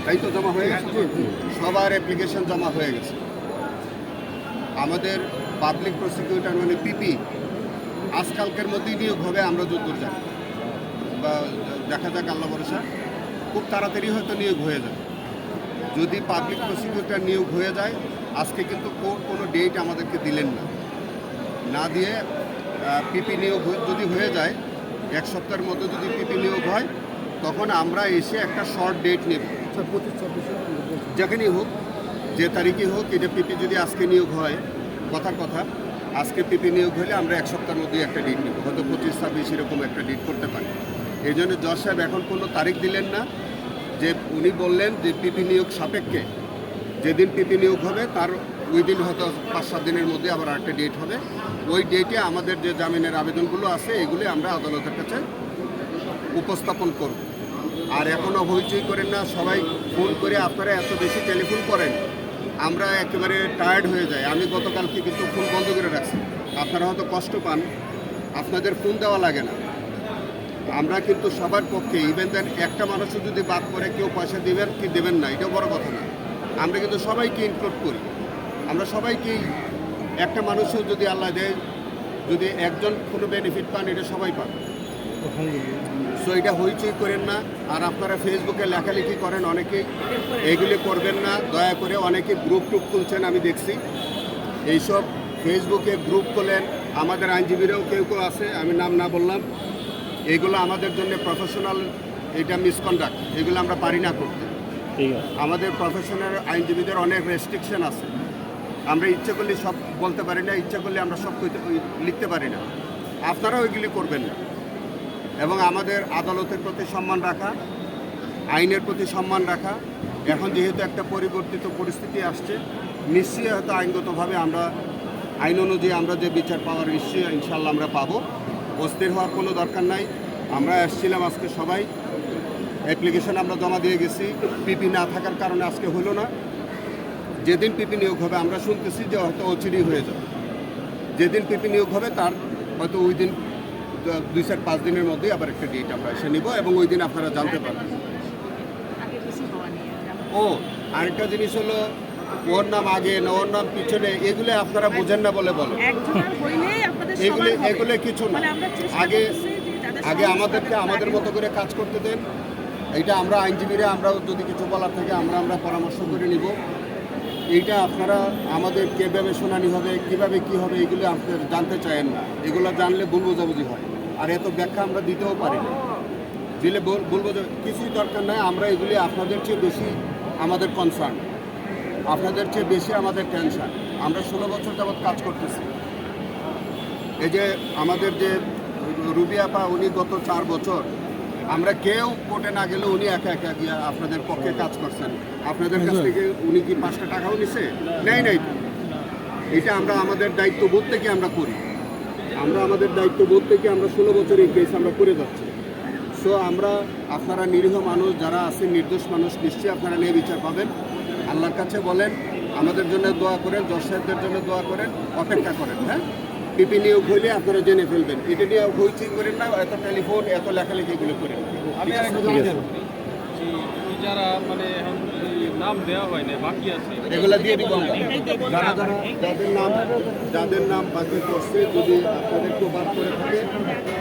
তাই তো জমা হয়ে গেছে, সবার অ্যাপ্লিকেশন জমা হয়ে গেছে। আমাদের পাবলিক প্রসিকিউটর মানে পিপি আজকালকের মধ্যেই নিয়োগ হবে, আমরা যতদূর জানি, বা দেখা যাক আল্লাহ ভরসা, খুব তাড়াতাড়ি হয়তো নিয়োগ হয়ে যাবে। যদি পাবলিক প্রসিকিউটর নিয়োগ হয়ে যায়, আজকে কিন্তু কোর্ট কোনো ডেট আমাদেরকে দিলেন না, না দিয়ে পিপি নিয়োগ যদি হয়ে যায়, এক সপ্তাহের মধ্যে যদি পিপি নিয়োগ হয়, তখন আমরা এসে একটা শর্ট ডেট নেব, 25-26 যেখানেই হোক, যে তারিখে হোক। এটা পিপি যদি আজকে নিয়োগ হয়, কথার কথা, আজকে পিপি নিয়োগ হলে আমরা এক সপ্তাহের মধ্যেই একটা ডেট নেব, হয়তো 25-26 এরকম একটা ডেট করতে পারি। এই জন্য জজ সাহেব এখন কোনো তারিখ দিলেন না, যে উনি বললেন যে পিপি নিয়োগ সাপেক্ষে যেদিন পিপি নিয়োগ হবে তার ওই দিন হয়তো 5-7 দিনের মধ্যে আবার একটা ডেট হবে। ওই ডেটে আমাদের যে জামিনের আবেদনগুলো আছে এগুলি আমরা আদালতের কাছে উপস্থাপন করব। আর এখনও হইচই করেন না, সবাই ফোন করে, আপনারা এত বেশি টেলিফোন করেন, আমরা একেবারে টায়ার্ড হয়ে যাই। আমি গতকালকে কিন্তু ফোন বন্ধ করে রাখছি, আপনারা হয়তো কষ্ট পান, আপনাদের ফোন দেওয়া লাগে না। আমরা কিন্তু সবার পক্ষে, ইভেন দেন একটা মানুষও যদি বাদ করে কেউ পয়সা দেবেন কি দেবেন না এটা বড় কথা না, আমরা কিন্তু সবাইকে ইনক্লুড করি। আমরা সবাইকেই, একটা মানুষও যদি আল্লাহ দেয়, যদি একজন কোনো বেনিফিট পান, এটা সবাই পান। সো এটা হইচই করেন না। আর আপনারা ফেসবুকে লেখালেখি করেন অনেকেই, এইগুলি করবেন না দয়া করে। অনেকে গ্রুপ টুপ খুলছেন আমি দেখছি, এইসব ফেসবুকে গ্রুপ খোলেন, আমাদের আইনজীবীরাও কেউ কেউ আছে, আমি নাম না বললাম, এগুলো আমাদের জন্য প্রফেশনাল, এটা মিসকন্ডাক্ট, এগুলো আমরা পারি না করতে। আমাদের প্রফেশনাল আইনজীবীদের অনেক রেস্ট্রিকশন আছে, আমরা ইচ্ছে করলে সব বলতে পারি না, ইচ্ছে করলে আমরা সব লিখতে পারি না। আপনারা ওইগুলি করবেন না। এবং আমাদের আদালতের প্রতি সম্মান রাখা, আইনের প্রতি সম্মান রাখা। এখন যেহেতু একটা পরিবর্তিত পরিস্থিতি আসছে, নিশ্চয়ই হয়তো আইনগতভাবে আমরা, আইন অনুযায়ী আমরা যে বিচার পাওয়ার নিশ্চয়ই ইনশাল্লাহ আমরা পাবো। অস্থির হওয়ার কোনো দরকার নাই। আমরা এসেছিলাম আজকে সবাই, অ্যাপ্লিকেশন আমরা জমা দিয়ে গেছি, পিপি না থাকার কারণে আজকে হলো না। যেদিন পিপি নিয়োগ হবে, আমরা শুনতেছি যে হয়তো অচিরেই হয়ে যাবে, যেদিন পিপি নিয়োগ হবে তার হয়তো ওই দিন 2-4-5 দিনের মধ্যেই আবার একটা ডেট আমরা এসে নিব, এবং ওই দিন আপনারা জানতে পারবেন। ও আরেকটা জিনিস হলো, ওর নাম আগে না ওর নাম পিছনে, এগুলো আপনারা বোঝেন না বলে বলো, এগুলো কিছু না। আগে আমাদেরকে আমাদের মতো করে কাজ করতে দেন। এইটা আমরা আইনজীবীরা, আমরাও যদি কিছু বলার থাকে আমরা পরামর্শ করে নিব। এইটা আপনারা আমাদের কীভাবে শুনানি হবে, কিভাবে কি হবে, এগুলো আপনারা জানতে চায়েন না। এগুলো জানলে ভুল বোঝাবুঝি হয়, আর এত ব্যাখ্যা আমরা দিতেও পারি না। দিলে বলবো যে কিছুই দরকার নাই। আমরা এগুলি আপনাদের চেয়ে বেশি আমাদের কনসার্ন, আপনাদের চেয়ে বেশি আমাদের টেনশন। আমরা 16 বছর যাবৎ কাজ করতেছি। এই যে আমাদের যে রুবি আপা, উনি গত 4 বছর, আমরা কেউ কোর্টে না গেলে উনি একা একা গিয়ে আপনাদের পক্ষে কাজ করছেন। আপনাদের কাছ থেকে উনি কি 5টা টাকাও নিছে? নাই। এটা আমরা আমাদের দায়িত্ববোধ থেকে আমরা করি। আমরা আমাদের দায়িত্ববোধ থেকে আমরা 16 বছর এই কেস আমরা করে যাচ্ছি। সো আমরা, আপনারা নিরীহ মানুষ যারা আছেন, নির্দোষ মানুষ, নিশ্চয়ই আপনারা নিয়ে বিচার পাবেন। আল্লাহর কাছে বলেন, আমাদের জন্য দোয়া করেন, জজ সাহেবদের জন্য দোয়া করেন, অপেক্ষা করেন। হ্যাঁ, পিপি নিয়োগ হইলে আপনারা জেনে ফেলবেন। এটা নিয়ে হইচই করেন না, এত টেলিফোন, এত লেখালেখি এগুলো করেন। যারা মানে এখন নাম দেওয়া হয় না, বাকি আছে, এগুলো দিয়ে দিব আমরা। যাদের নাম বাকি করছে, যদি আপনাদেরকেও বাদ করে থাকে,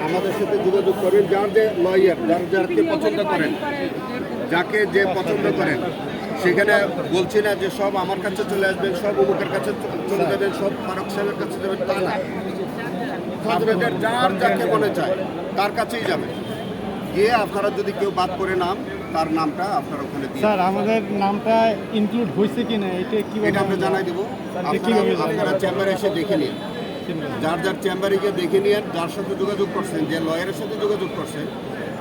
আমাদের সাথে যোগাযোগ করেন। যার যে লয়ার, যাকে পছন্দ করেন, যাকে যে পছন্দ করেন, সেখানে বলছি না যে সব আমার কাছে চলে আসবেন, সব অমুকের কাছে চলে যাবেন, সব ফারুক সাহেবের কাছে যাবেন, তা না। আপনাদের যার যাকে মনে চায় তার কাছেই যাবেন। গিয়ে আপনারা যদি কেউ বাদ করে নাম, তার নামটা আপনারা ওখানে দিয়ে, স্যার আমাদের নামটা ইনক্লুড হয়েছে কিনা এটা আমরা জানাই দেবো। আপনারা চেম্বারে এসে দেখে নিন, যার চেম্বারে গিয়ে দেখে নিন, যার সাথে যোগাযোগ করছেন, যে লয়ারের সাথে যোগাযোগ করছেন,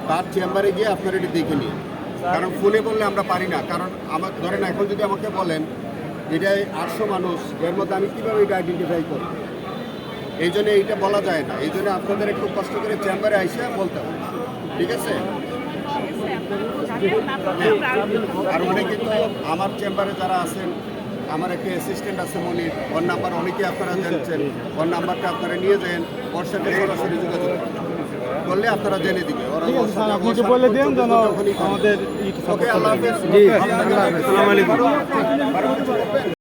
তার চেম্বারে গিয়ে আপনারা এটা দেখে নিন। কারণ ফোনে বললে আমরা পারি না। কারণ আমার ধরেন এখন যদি আমাকে বলেন এটা 800 মানুষ, এর মধ্যে আমি কীভাবে এটা আইডেন্টিফাই করব? এই জন্য এইটা বলা যায় না। এই জন্য আপনাদের একটু কষ্ট করে চেম্বারে আইসে বলতে হবে, ঠিক আছে? আর উনি কিন্তু আমার চেম্বারে যারা আছেন, আমার একটা অ্যাসিস্ট্যান্ট আছে মনির, ওর নাম্বার অনেকে আপনারা জানছেন, ওর নাম্বারটা আপনারা নিয়ে যান, ওর সাথে সরাসরি যোগাযোগ করুন। করলে আপনারা জেনে দিবে ওরা ঠিক ওর আছে স্যার, সাথে- আপনি ওর একটু সাথে বলে দেন চোদ্দ যেন যখনই করে। আমাদের ওকে, আল্লাহ হাফেজ। জি, আসসালামু আলাইকুম।